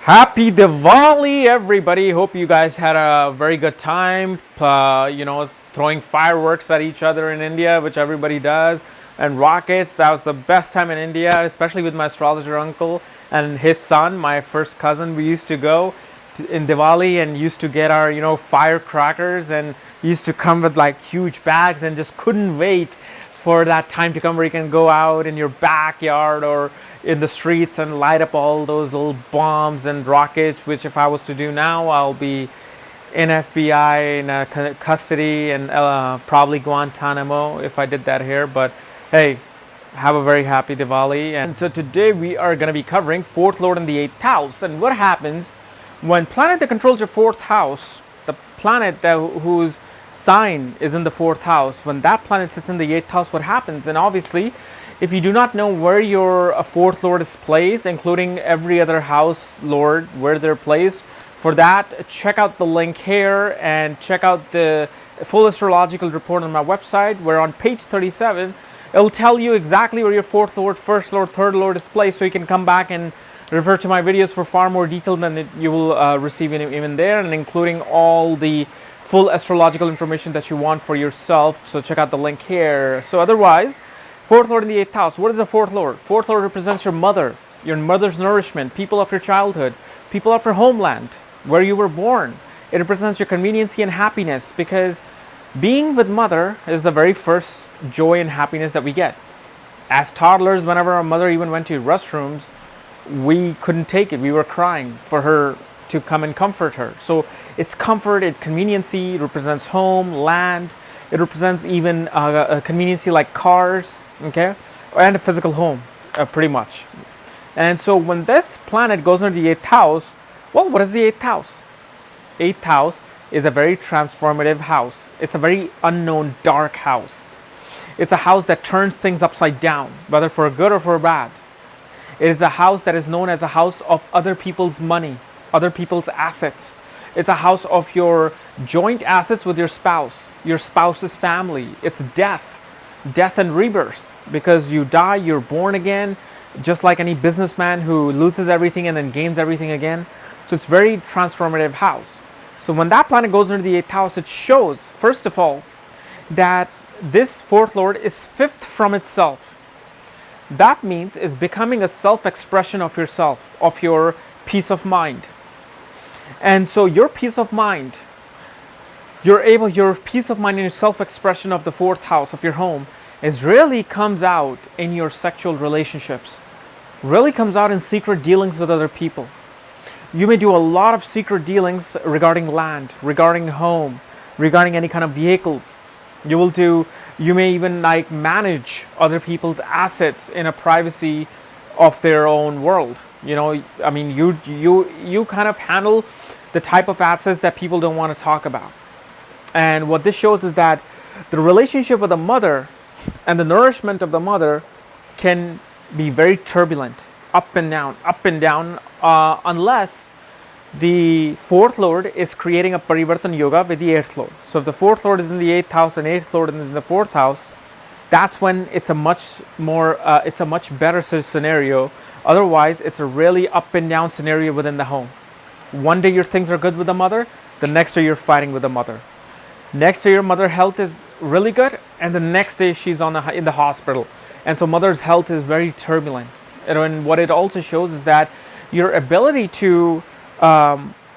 Happy Diwali, everybody. Hope you guys had a very good time, throwing fireworks at each other in India, which everybody does, and rockets. That was the best time in India, especially with my astrologer uncle and his son, my first cousin. We used to go in Diwali and used to get our, firecrackers, and used to come with like huge bags and just couldn't wait for that time to come where you can go out in your backyard or in the streets and light up all those little bombs and rockets, which if I was to do now, I'll be in FBI in custody and probably Guantanamo if I did that here. But hey, have a very happy Diwali. And so today we are going to be covering fourth lord in the eighth house, and what happens when planet that controls your fourth house, the planet whose sign is in the fourth house, when that planet sits in the eighth house, what happens? And obviously, if you do not know where your fourth lord is placed, including every other house lord, where they're placed, for that, check out the link here and check out the full astrological report on my website, where on page 37, it'll tell you exactly where your fourth lord, first lord, third lord is placed, so you can come back and refer to my videos for far more detail than you will receive even there, and including all the full astrological information that you want for yourself. So check out the link here. So otherwise, fourth lord in the eighth house. What is the fourth lord? Fourth lord represents your mother's nourishment, people of your childhood, people of your homeland, where you were born. It represents your conveniency and happiness, because being with mother is the very first joy and happiness that we get. As toddlers, whenever our mother even went to restrooms, we couldn't take it. We were crying for her to come and comfort her. So it's comfort, it conveniency, it represents home, land. It represents even a conveniency like cars, okay, and a physical home, pretty much. And so when this planet goes into the eighth house, well, what is the eighth house? Eighth house is a very transformative house. It's a very unknown, dark house. It's a house that turns things upside down, whether for good or for bad. It is a house that is known as a house of other people's money, other people's assets. It's a house of your joint assets with your spouse's family. It's death and rebirth, because you die, you're born again, just like any businessman who loses everything and then gains everything again. So it's very transformative house. So when that planet goes into the eighth house, it shows, first of all, that this fourth lord is fifth from itself. That means is becoming a self-expression of yourself, of your peace of mind. And so your peace of mind, your peace of mind and your self-expression of the fourth house of your home really comes out in your sexual relationships, really comes out in secret dealings with other people. You may do a lot of secret dealings regarding land, regarding home, regarding any kind of vehicles. You may even like manage other people's assets in a privacy of their own world. You kind of handle the type of assets that people don't want to talk about. And what this shows is that the relationship with the mother and the nourishment of the mother can be very turbulent, up and down, unless the fourth lord is creating a parivartan yoga with the eighth lord. So if the fourth lord is in the eighth house and eighth lord is in the fourth house, that's when it's a much better scenario. Otherwise, it's a really up and down scenario within the home. One day your things are good with the mother, the next day you're fighting with the mother. Next day your mother health is really good, and the next day she's in the hospital. And so mother's health is very turbulent. And what it also shows is that your ability to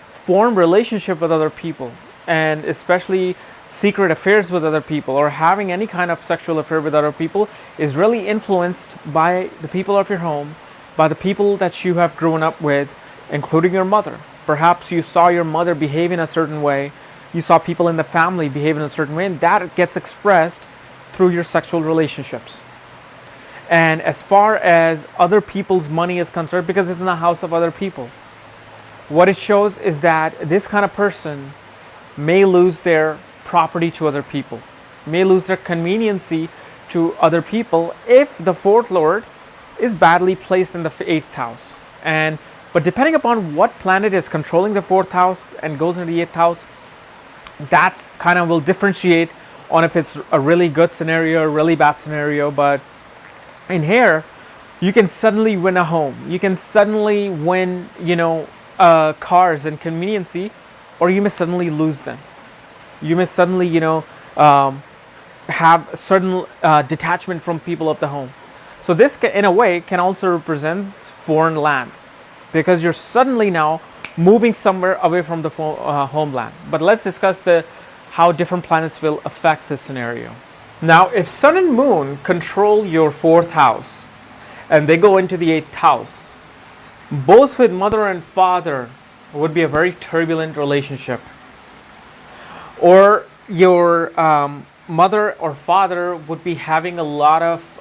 form relationship with other people, and especially secret affairs with other people, or having any kind of sexual affair with other people, is really influenced by the people of your home, by the people that you have grown up with, including your mother. Perhaps you saw your mother behave in a certain way, you saw people in the family behave in a certain way, and that gets expressed through your sexual relationships. And as far as other people's money is concerned, because it's in the house of other people, what it shows is that this kind of person may lose their property to other people, may lose their conveniency to other people if the fourth lord is badly placed in the eighth house. But depending upon what planet is controlling the fourth house and goes into the eighth house, that kind of will differentiate on if it's a really good scenario or a really bad scenario. But in here, you can suddenly win a home. You can suddenly win, cars and conveniency, or you may suddenly lose them. You may suddenly, have certain detachment from people of the home. So this, in a way, can also represent foreign lands, because you're suddenly now moving somewhere away from the homeland. But let's discuss how different planets will affect this scenario. Now, if Sun and Moon control your 4th house and they go into the 8th house, both with mother and father would be a very turbulent relationship. Or your mother or father would be having a lot of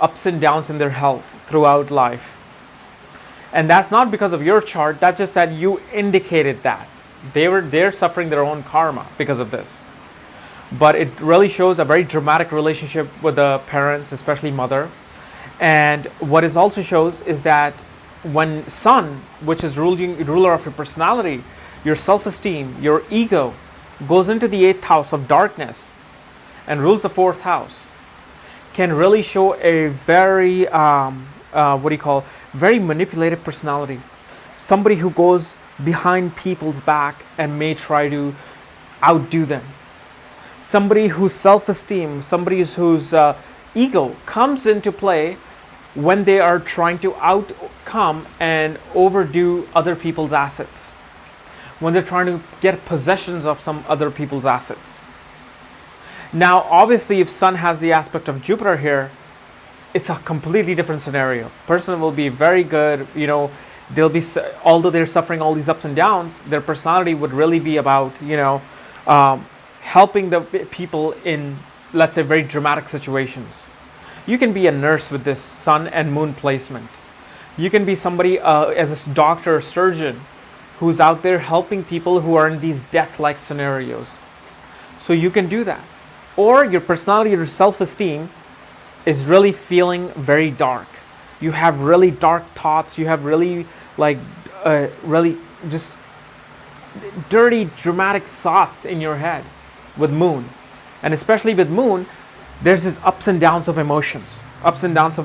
ups and downs in their health throughout life. And that's not because of your chart, that's just that you indicated that. They're suffering their own karma because of this. But it really shows a very dramatic relationship with the parents, especially mother. And what it also shows is that when Sun, which is ruler of your personality, your self-esteem, your ego, goes into the 8th house of darkness and rules the 4th house, can really show a very, very manipulative personality. Somebody who goes behind people's back and may try to outdo them. Somebody whose self-esteem, somebody whose ego comes into play when they are trying to outcome and overdo other people's assets. When they're trying to get possessions of some other people's assets. Now, obviously, if Sun has the aspect of Jupiter here, it's a completely different scenario. Person will be very good, they'll be, although they're suffering all these ups and downs, their personality would really be about, helping the people in, let's say, very dramatic situations. You can be a nurse with this Sun and Moon placement. You can be somebody as a doctor or surgeon who's out there helping people who are in these death-like scenarios. So you can do that. Or your personality, your self-esteem is really feeling very dark. You have really dark thoughts. You have really really just dirty, dramatic thoughts in your head with Moon. And especially with Moon, there's this ups and downs of emotions. Ups and downs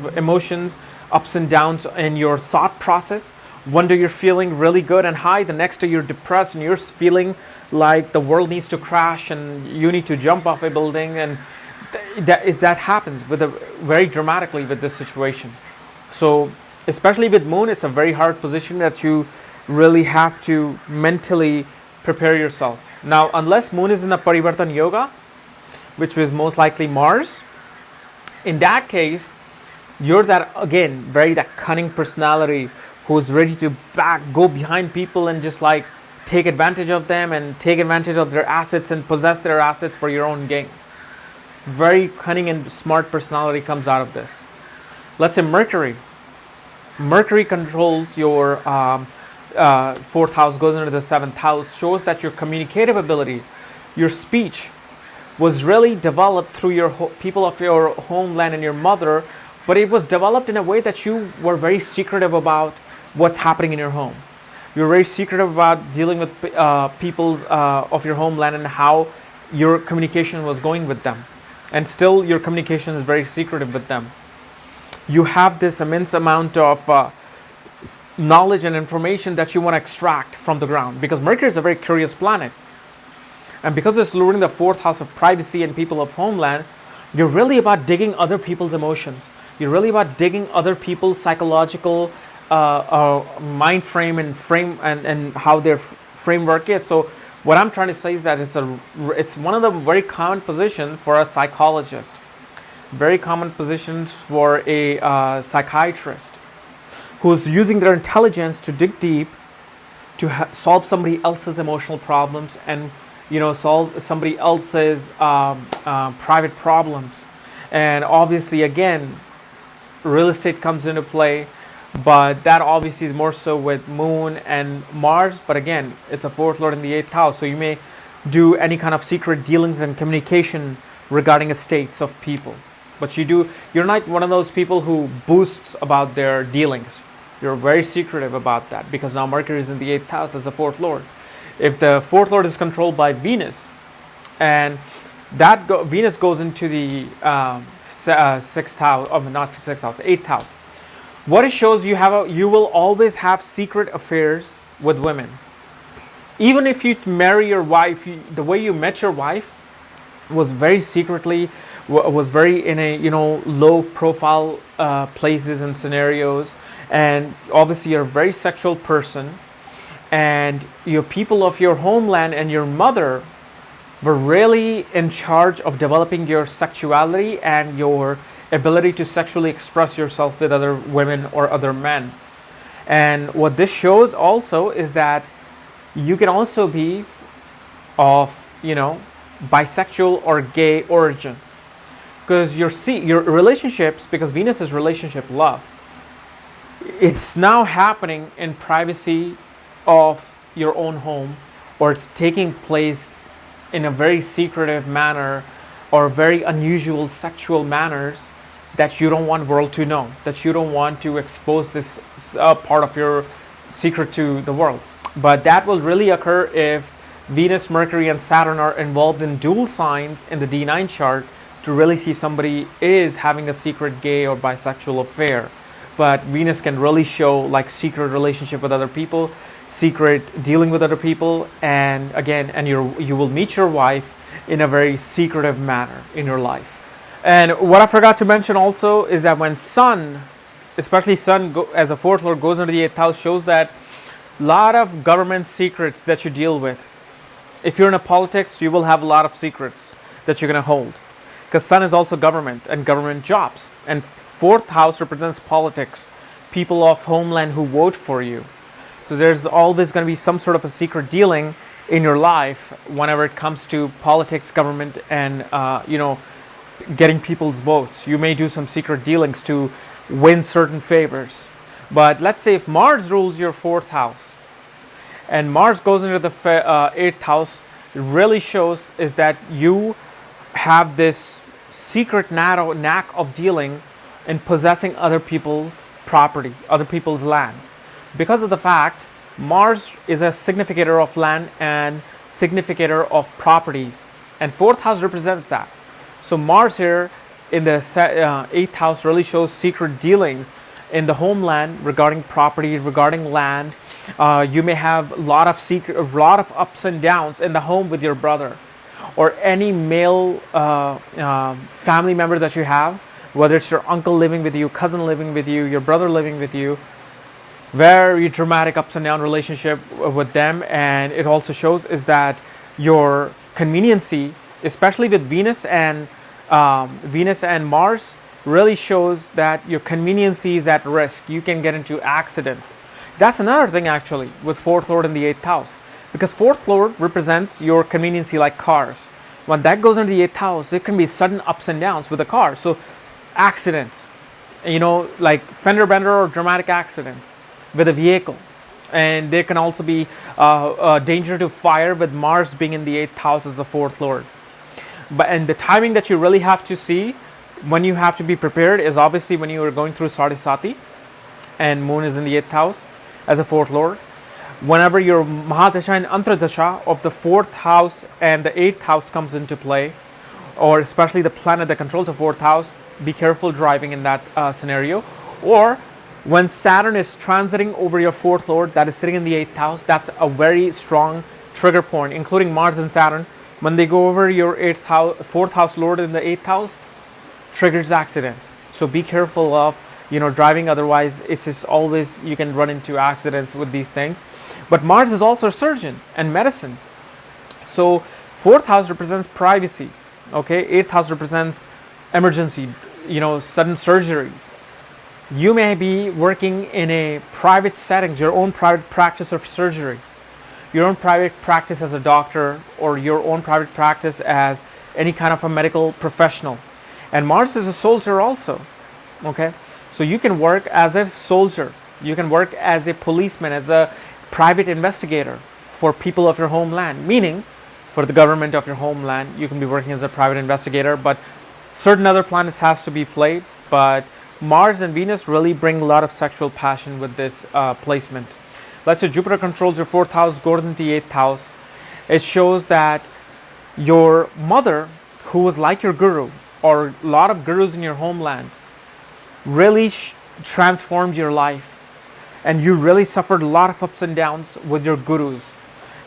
in your thought process. One day you're feeling really good and high, the next day you're depressed and you're feeling like the world needs to crash and you need to jump off a building, and that happens very dramatically with this situation. So especially with Moon, it's a very hard position that you really have to mentally prepare yourself. Now, unless Moon is in a Parivartan Yoga, which is most likely Mars, in that case, you're that cunning personality who's ready to go behind people and just take advantage of them and take advantage of their assets and possess their assets for your own gain. Very cunning and smart personality comes out of this. Let's say Mercury. Mercury controls your 4th house, goes into the 7th house, shows that your communicative ability, your speech, was really developed through your people of your homeland and your mother, but it was developed in a way that you were very secretive about what's happening in your home. You're very secretive about dealing with peoples of your homeland and how your communication was going with them. And still your communication is very secretive with them. You have this immense amount of knowledge and information that you want to extract from the ground, because Mercury is a very curious planet. And because it's ruling the 4th house of privacy and people of homeland, you're really about digging other people's emotions. You're really about digging other people's psychological mind frame and how their framework is. So what I'm trying to say is that it's one of the very common positions for a psychologist, very common positions for a psychiatrist who's using their intelligence to dig deep to solve somebody else's emotional problems and solve somebody else's private problems. And obviously, again, real estate comes into play, but that obviously is more so with Moon and Mars. But again, it's a 4th lord in the 8th house, so you may do any kind of secret dealings and communication regarding estates of people. But you're not one of those people who boasts about their dealings. You're very secretive about that, because now Mercury is in the 8th house as a 4th lord. If the 4th lord is controlled by Venus, and Venus goes into the 6th house, not 6th house, 8th house. What it shows, you will always have secret affairs with women. Even if you marry your wife, the way you met your wife was very secretly, was very in a low profile places and scenarios, and obviously you're a very sexual person, and your people of your homeland and your mother were really in charge of developing your sexuality and your ability to sexually express yourself with other women or other men. And what this shows also is that you can also be of bisexual or gay origin, because your relationships, because Venus is relationship love, it's now happening in privacy of your own home, or it's taking place in a very secretive manner or very unusual sexual manners that you don't want world to know, that you don't want to expose this part of your secret to the world. But that will really occur if Venus, Mercury, and Saturn are involved in dual signs in the D9 chart, to really see if somebody is having a secret gay or bisexual affair. But Venus can really show like secret relationship with other people, secret dealing with other people, and again, and you will meet your wife in a very secretive manner in your life. And what I forgot to mention also is that when Sun, especially Sun as a fourth lord, goes into the 8th house, shows that a lot of government secrets that you deal with. If you're in a politics, you will have a lot of secrets that you're going to hold, because Sun is also government and government jobs, and 4th house represents politics, people of homeland who vote for you. So there's always going to be some sort of a secret dealing in your life whenever it comes to politics, government, and getting people's votes. You may do some secret dealings to win certain favors. But let's say if Mars rules your 4th house, and Mars goes into the 8th house, it really shows is that you have this secret knack of dealing in possessing other people's property, other people's land. Because of the fact Mars is a significator of land and significator of properties, and 4th house represents that. So Mars here in the 8th house really shows secret dealings in the homeland regarding property, regarding land. You may have a lot of ups and downs in the home with your brother, or any male family member that you have, whether it's your uncle living with you, cousin living with you, your brother living with you. Very dramatic ups and down relationship with them. And it also shows is that your conveniency, especially with Venus and Mars, really shows that your conveniency is at risk. You can get into accidents. That's another thing actually with 4th lord in the 8th house, because 4th lord represents your conveniency, like cars. When that goes into the 8th house, there can be sudden ups and downs with the car. So accidents, like fender bender or dramatic accidents with a vehicle. And there can also be danger to fire with Mars being in the 8th house as the 4th lord. And the timing that you really have to see when you have to be prepared is obviously when you are going through Sadhisati and Moon is in the 8th house as a 4th lord. Whenever your Mahadasha and Antradasha of the 4th house and the 8th house comes into play, or especially the planet that controls the 4th house, be careful driving in that scenario. Or when Saturn is transiting over your 4th lord that is sitting in the 8th house, that's a very strong trigger point, including Mars and Saturn. When they go over your 4th house lord in the 8th house, triggers accidents. So be careful of driving, otherwise it's just always you can run into accidents with these things. But Mars is also a surgeon and medicine. So 4th house represents privacy. Okay, 8th house represents emergency, sudden surgeries. You may be working in a private settings, your own private practice of surgery, your own private practice as a doctor, or your own private practice as any kind of a medical professional. And Mars is a soldier also. Okay, so you can work as a soldier, you can work as a policeman, as a private investigator for people of your homeland, meaning for the government of your homeland, you can be working as a private investigator. But certain other planets has to be played. But Mars and Venus really bring a lot of sexual passion with this placement. Let's say Jupiter controls your 4th house, goes into the 8th house. It shows that your mother, who was like your guru, or a lot of gurus in your homeland, really transformed your life and you really suffered a lot of ups and downs with your gurus.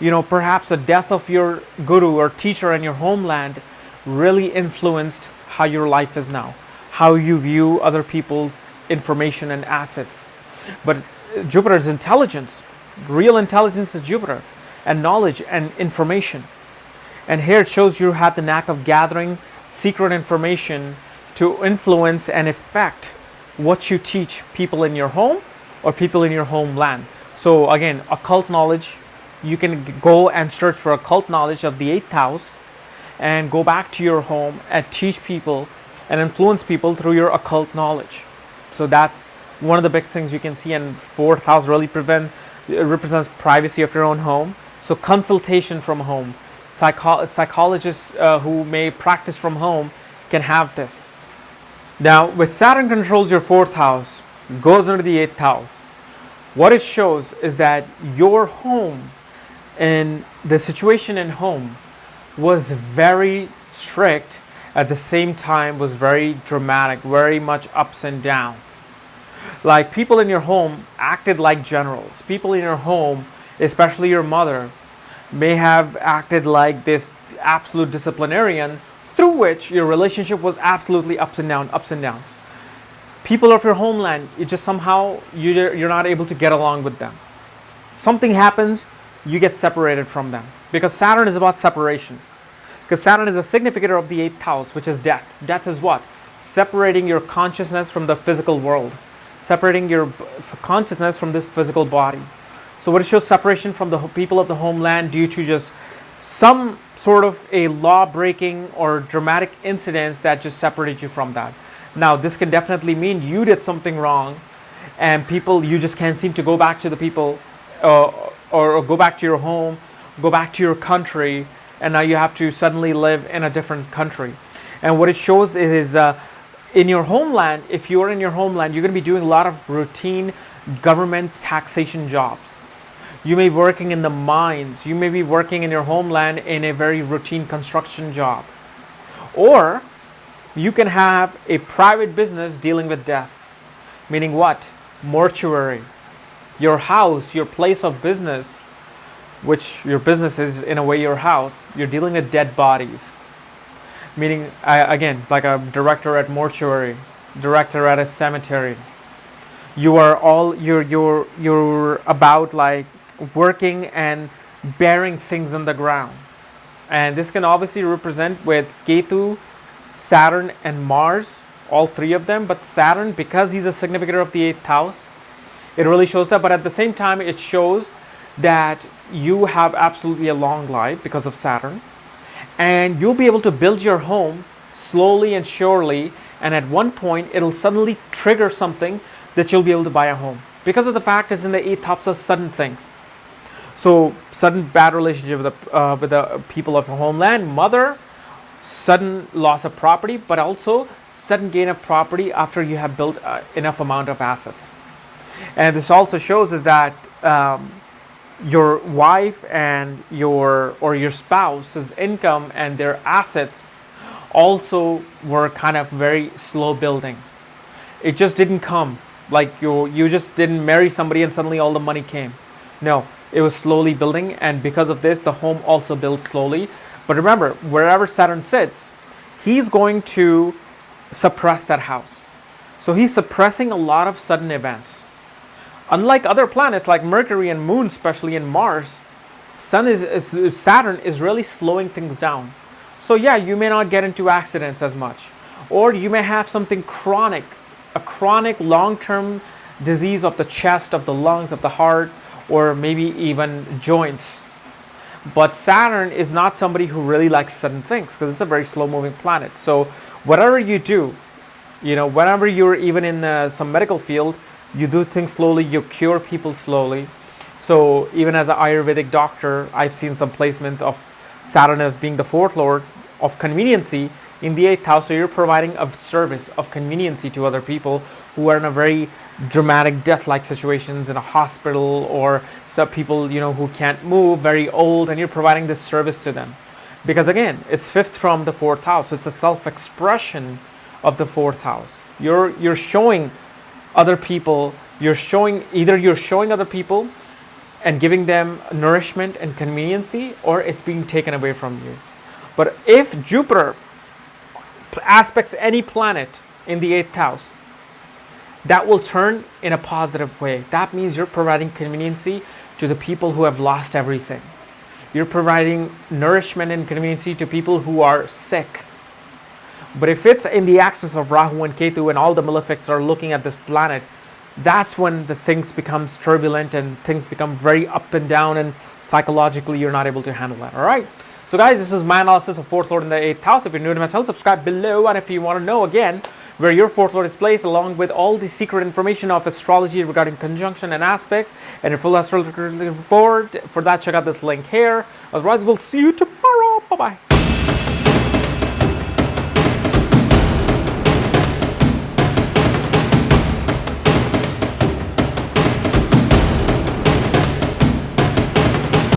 Perhaps the death of your guru or teacher in your homeland really influenced how your life is now, how you view other people's information and assets. But Jupiter is intelligence. Real intelligence is Jupiter, and knowledge and information. And here it shows you have the knack of gathering secret information to influence and affect what you teach people in your home or people in your homeland. So again, occult knowledge, you can go and search for occult knowledge of the 8th house and go back to your home and teach people and influence people through your occult knowledge. So that's one of the big things you can see. And 4th house really represents privacy of your own home. So consultation from home. Psychologists who may practice from home can have this. Now, with Saturn controls your 4th house, goes into the 8th house, what it shows is that your home and the situation in home was very strict, at the same time was very dramatic, very much ups and downs. Like people in your home acted like generals. People in your home, especially your mother, may have acted like this absolute disciplinarian, through which your relationship was absolutely ups and downs. People of your homeland, it just somehow you're not able to get along with them. Something happens, you get separated from them, because Saturn is about separation. Because Saturn is a significator of the 8th house, which is death. Death is what? Separating your consciousness from the physical world, separating your consciousness from the physical body. So what it shows, separation from the people of the homeland due to just some sort of a law breaking or dramatic incidents that just separated you from that. Now this can definitely mean you did something wrong, and you just can't seem to go back to the people or go back to your home, go back to your country, and now you have to suddenly live in a different country. And what it shows is in your homeland, if you're in your homeland, you're going to be doing a lot of routine government taxation jobs. You may be working in the mines. You may be working in your homeland in a very routine construction job. Or you can have a private business dealing with death. Meaning what? Mortuary. Your house, your place of business, which your business is in a way your house, you're dealing with dead bodies. Meaning, again, like a director at mortuary, director at a cemetery. You're about like working and burying things in the ground. And this can obviously represent with Ketu, Saturn and Mars, all three of them. But Saturn, because he's a significator of the 8th house, it really shows that. But at the same time, it shows that you have absolutely a long life because of Saturn. And you'll be able to build your home slowly and surely. And at one point, it'll suddenly trigger something that you'll be able to buy a home. Because of the fact it's in the 8th house of sudden things. So sudden bad relationship with the people of a homeland, mother, sudden loss of property, but also sudden gain of property after you have built enough amount of assets. And this also shows is that your wife and your spouse's income and their assets also were kind of very slow building. It just didn't come. Like you just didn't marry somebody and suddenly all the money came. No, it was slowly building, and because of this, the home also builds slowly. But remember, wherever Saturn sits, he's going to suppress that house. So he's suppressing a lot of sudden events. Unlike other planets like Mercury and Moon, especially in Mars, Saturn is really slowing things down. So yeah, you may not get into accidents as much, or you may have something chronic, a chronic long-term disease of the chest, of the lungs, of the heart, or maybe even joints. But Saturn is not somebody who really likes sudden things, because it's a very slow-moving planet. So whatever you do, whenever you're even in some medical field, you do things slowly, you cure people slowly. So even as an Ayurvedic doctor, I've seen some placement of Saturn as being the 4th lord of conveniency in the 8th house. So you're providing a service of conveniency to other people who are in a very dramatic death-like situations in a hospital, or some people who can't move, very old, and you're providing this service to them. Because again, it's 5th from the 4th house. So it's a self-expression of the 4th house. You're showing other people You're showing other people and giving them nourishment and conveniency, or it's being taken away from you. But if Jupiter aspects any planet in the 8th house, that will turn in a positive way. That means you're providing conveniency to the people who have lost everything. You're providing nourishment and conveniency to people who are sick. But if it's in the axis of Rahu and Ketu and all the malefics are looking at this planet, that's when the things becomes turbulent and things become very up and down, and psychologically you're not able to handle that. All right. So guys, this is my analysis of 4th Lord in the 8th house. If you're new to my channel, subscribe below. And if you want to know again where your 4th Lord is placed, along with all the secret information of astrology regarding conjunction and aspects, and a full astrological report, for that check out this link here. Otherwise, we'll see you tomorrow. Bye-bye.